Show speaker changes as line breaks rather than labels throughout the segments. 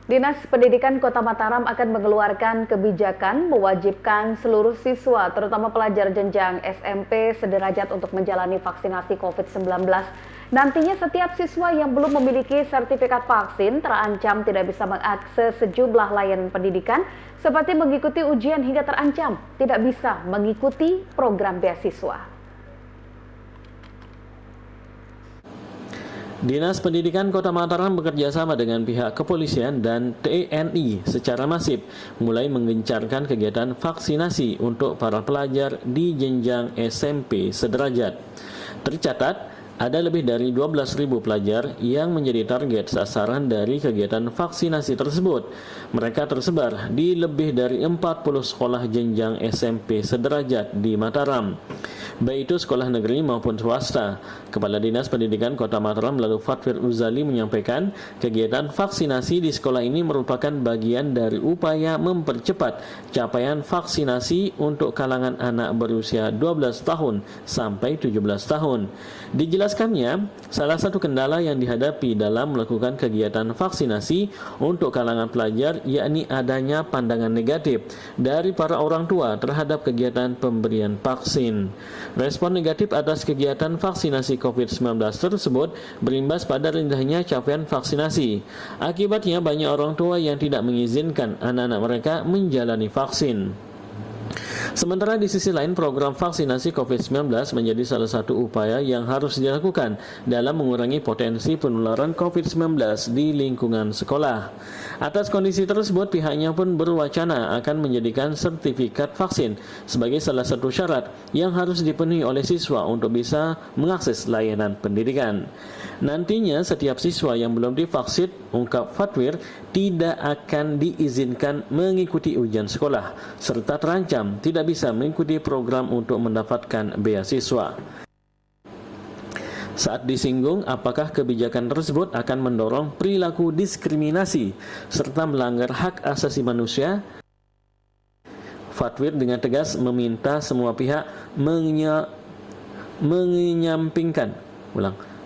Dinas Pendidikan Kota Mataram akan mengeluarkan kebijakan mewajibkan seluruh siswa, terutama pelajar jenjang SMP sederajat untuk menjalani vaksinasi COVID-19. Nantinya setiap siswa yang belum memiliki sertifikat vaksin terancam tidak bisa mengakses sejumlah layanan pendidikan seperti mengikuti ujian hingga terancam tidak bisa mengikuti program beasiswa.
Dinas Pendidikan Kota Mataram bekerjasama dengan pihak kepolisian dan TNI secara masif mulai menggencarkan kegiatan vaksinasi untuk para pelajar di jenjang SMP sederajat. Tercatat, ada lebih dari 12.000 pelajar yang menjadi target sasaran dari kegiatan vaksinasi tersebut. Mereka tersebar di lebih dari 40 sekolah jenjang SMP sederajat di Mataram, baik itu sekolah negeri maupun swasta. Kepala Dinas Pendidikan Kota Mataram lalu Fatwir Uzali menyampaikan kegiatan vaksinasi di sekolah ini merupakan bagian dari upaya mempercepat capaian vaksinasi untuk kalangan anak berusia 12 tahun sampai 17 tahun. Dijelaskannya, salah satu kendala yang dihadapi dalam melakukan kegiatan vaksinasi untuk kalangan pelajar yakni adanya pandangan negatif dari para orang tua terhadap kegiatan pemberian vaksin. Respon negatif atas kegiatan vaksinasi COVID-19 tersebut berimbas pada rendahnya capaian vaksinasi. Akibatnya banyak orang tua yang tidak mengizinkan anak-anak mereka menjalani vaksin. Sementara di sisi lain, program vaksinasi COVID-19 menjadi salah satu upaya yang harus dilakukan dalam mengurangi potensi penularan COVID-19 di lingkungan sekolah. Atas kondisi tersebut, pihaknya pun berwacana akan menjadikan sertifikat vaksin sebagai salah satu syarat yang harus dipenuhi oleh siswa untuk bisa mengakses layanan pendidikan. Nantinya, setiap siswa yang belum divaksin, ungkap Fatwir, tidak akan diizinkan mengikuti ujian sekolah, serta terancam tidak bisa mengikuti program untuk mendapatkan beasiswa. Saat disinggung apakah kebijakan tersebut akan mendorong perilaku diskriminasi serta melanggar hak asasi manusia, Fatwir dengan tegas meminta semua pihak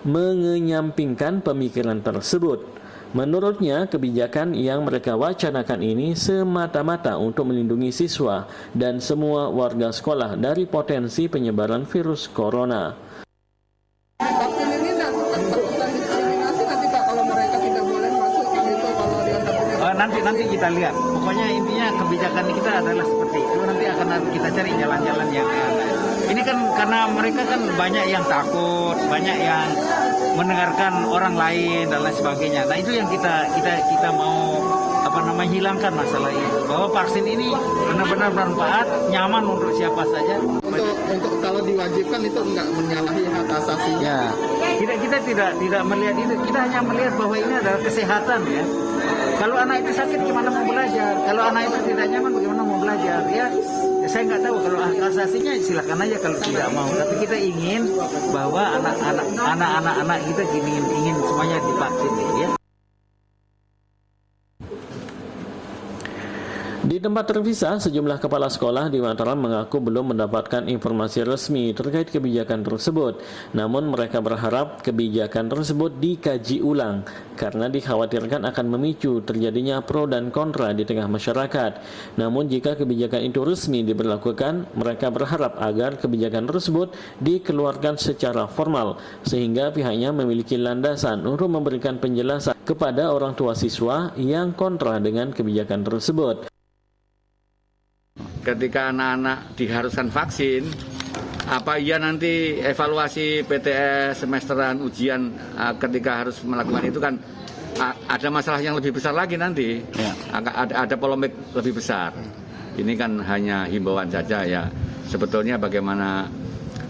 mengenyampingkan pemikiran tersebut. Menurutnya, kebijakan yang mereka wacanakan ini semata-mata untuk melindungi siswa dan semua warga sekolah dari potensi penyebaran virus corona.
Vaksin ini bukan urusan diskriminasi nanti Pak, kalau mereka tidak boleh masuk gitu kalau dianggap
nanti kita lihat. Pokoknya intinya kebijakan kita adalah seperti itu. Nanti akan kita cari jalan-jalan yang ini kan karena mereka kan banyak yang takut, banyak yang mendengarkan orang lain dan lain sebagainya. Nah itu yang kita mau hilangkan masalah ini. Bahwa vaksin ini benar-benar bermanfaat, nyaman untuk siapa saja.
Untuk kalau diwajibkan itu enggak menyalahi hak asasi.
Ya, kita tidak melihat itu. Kita hanya melihat bahwa ini adalah kesehatan ya. Kalau anak itu sakit gimana mau belajar? Kalau anak itu tidak nyaman bagaimana mau belajar? Ya saya nggak tahu kalau hak asasinya silakan aja kalau tidak mau. Tapi kita ingin bahwa anak-anak kita ingin semuanya divaksin ya.
Di tempat terpisah, sejumlah kepala sekolah di Mataram mengaku belum mendapatkan informasi resmi terkait kebijakan tersebut. Namun mereka berharap kebijakan tersebut dikaji ulang karena dikhawatirkan akan memicu terjadinya pro dan kontra di tengah masyarakat. Namun jika kebijakan itu resmi diberlakukan, mereka berharap agar kebijakan tersebut dikeluarkan secara formal sehingga pihaknya memiliki landasan untuk memberikan penjelasan kepada orang tua siswa yang kontra dengan kebijakan tersebut.
Ketika anak-anak diharuskan vaksin, apa iya nanti evaluasi PTS semesteran ujian ketika harus melakukan itu kan ada masalah yang lebih besar lagi nanti, ya. Ada polemik lebih besar. Ini kan hanya himbauan saja ya. Sebetulnya bagaimana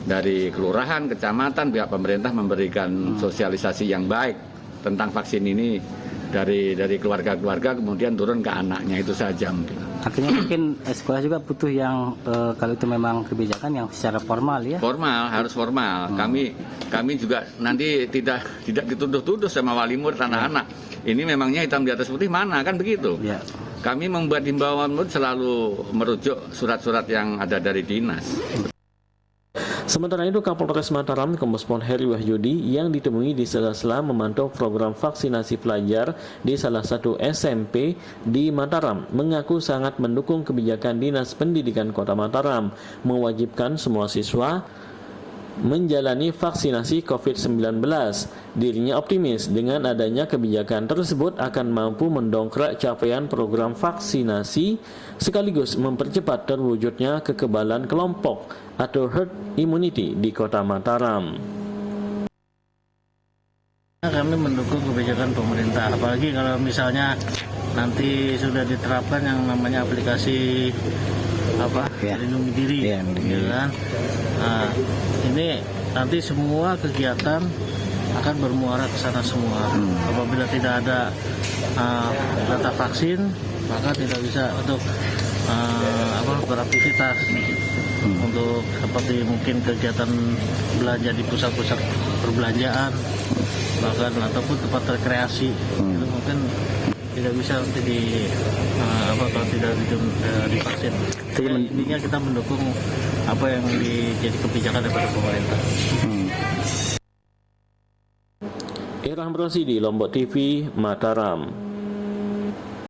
dari kelurahan, kecamatan, pihak pemerintah memberikan sosialisasi yang baik tentang vaksin ini dari keluarga-keluarga kemudian turun ke anaknya, itu saja mungkin.
Artinya mungkin sekolah juga butuh yang kalau itu memang kebijakan yang secara formal ya.
Formal, harus formal. Kami juga nanti tidak dituduh-tuduh sama wali murid anak-anak. Ini memangnya hitam di atas putih mana kan begitu. Ya. Kami membuat himbauan selalu merujuk surat-surat yang ada dari dinas.
Sementara itu, Kapolres Mataram Kombes Pol Heri Wahyudi yang ditemui di sela-sela memantau program vaksinasi pelajar di salah satu SMP di Mataram mengaku sangat mendukung kebijakan Dinas Pendidikan Kota Mataram mewajibkan semua siswa menjalani vaksinasi COVID-19. Dirinya optimis dengan adanya kebijakan tersebut akan mampu mendongkrak capaian program vaksinasi sekaligus mempercepat terwujudnya kekebalan kelompok atau herd immunity di Kota Mataram.
Kami mendukung kebijakan pemerintah, apalagi kalau misalnya nanti sudah diterapkan yang namanya aplikasi lindungi diri, ya kan? Nah, ini nanti semua kegiatan akan bermuara ke sana semua. Apabila tidak ada data vaksin, maka tidak bisa untuk beraktivitas untuk seperti mungkin kegiatan belanja di pusat-pusat perbelanjaan, bahkan ataupun tempat rekreasi itu mungkin tidak bisa nanti kalau tidak divaksin. Intinya kita mendukung apa yang jadi kebijakan daripada pemerintah.
Irham Rosidi, Lombok TV, Mataram.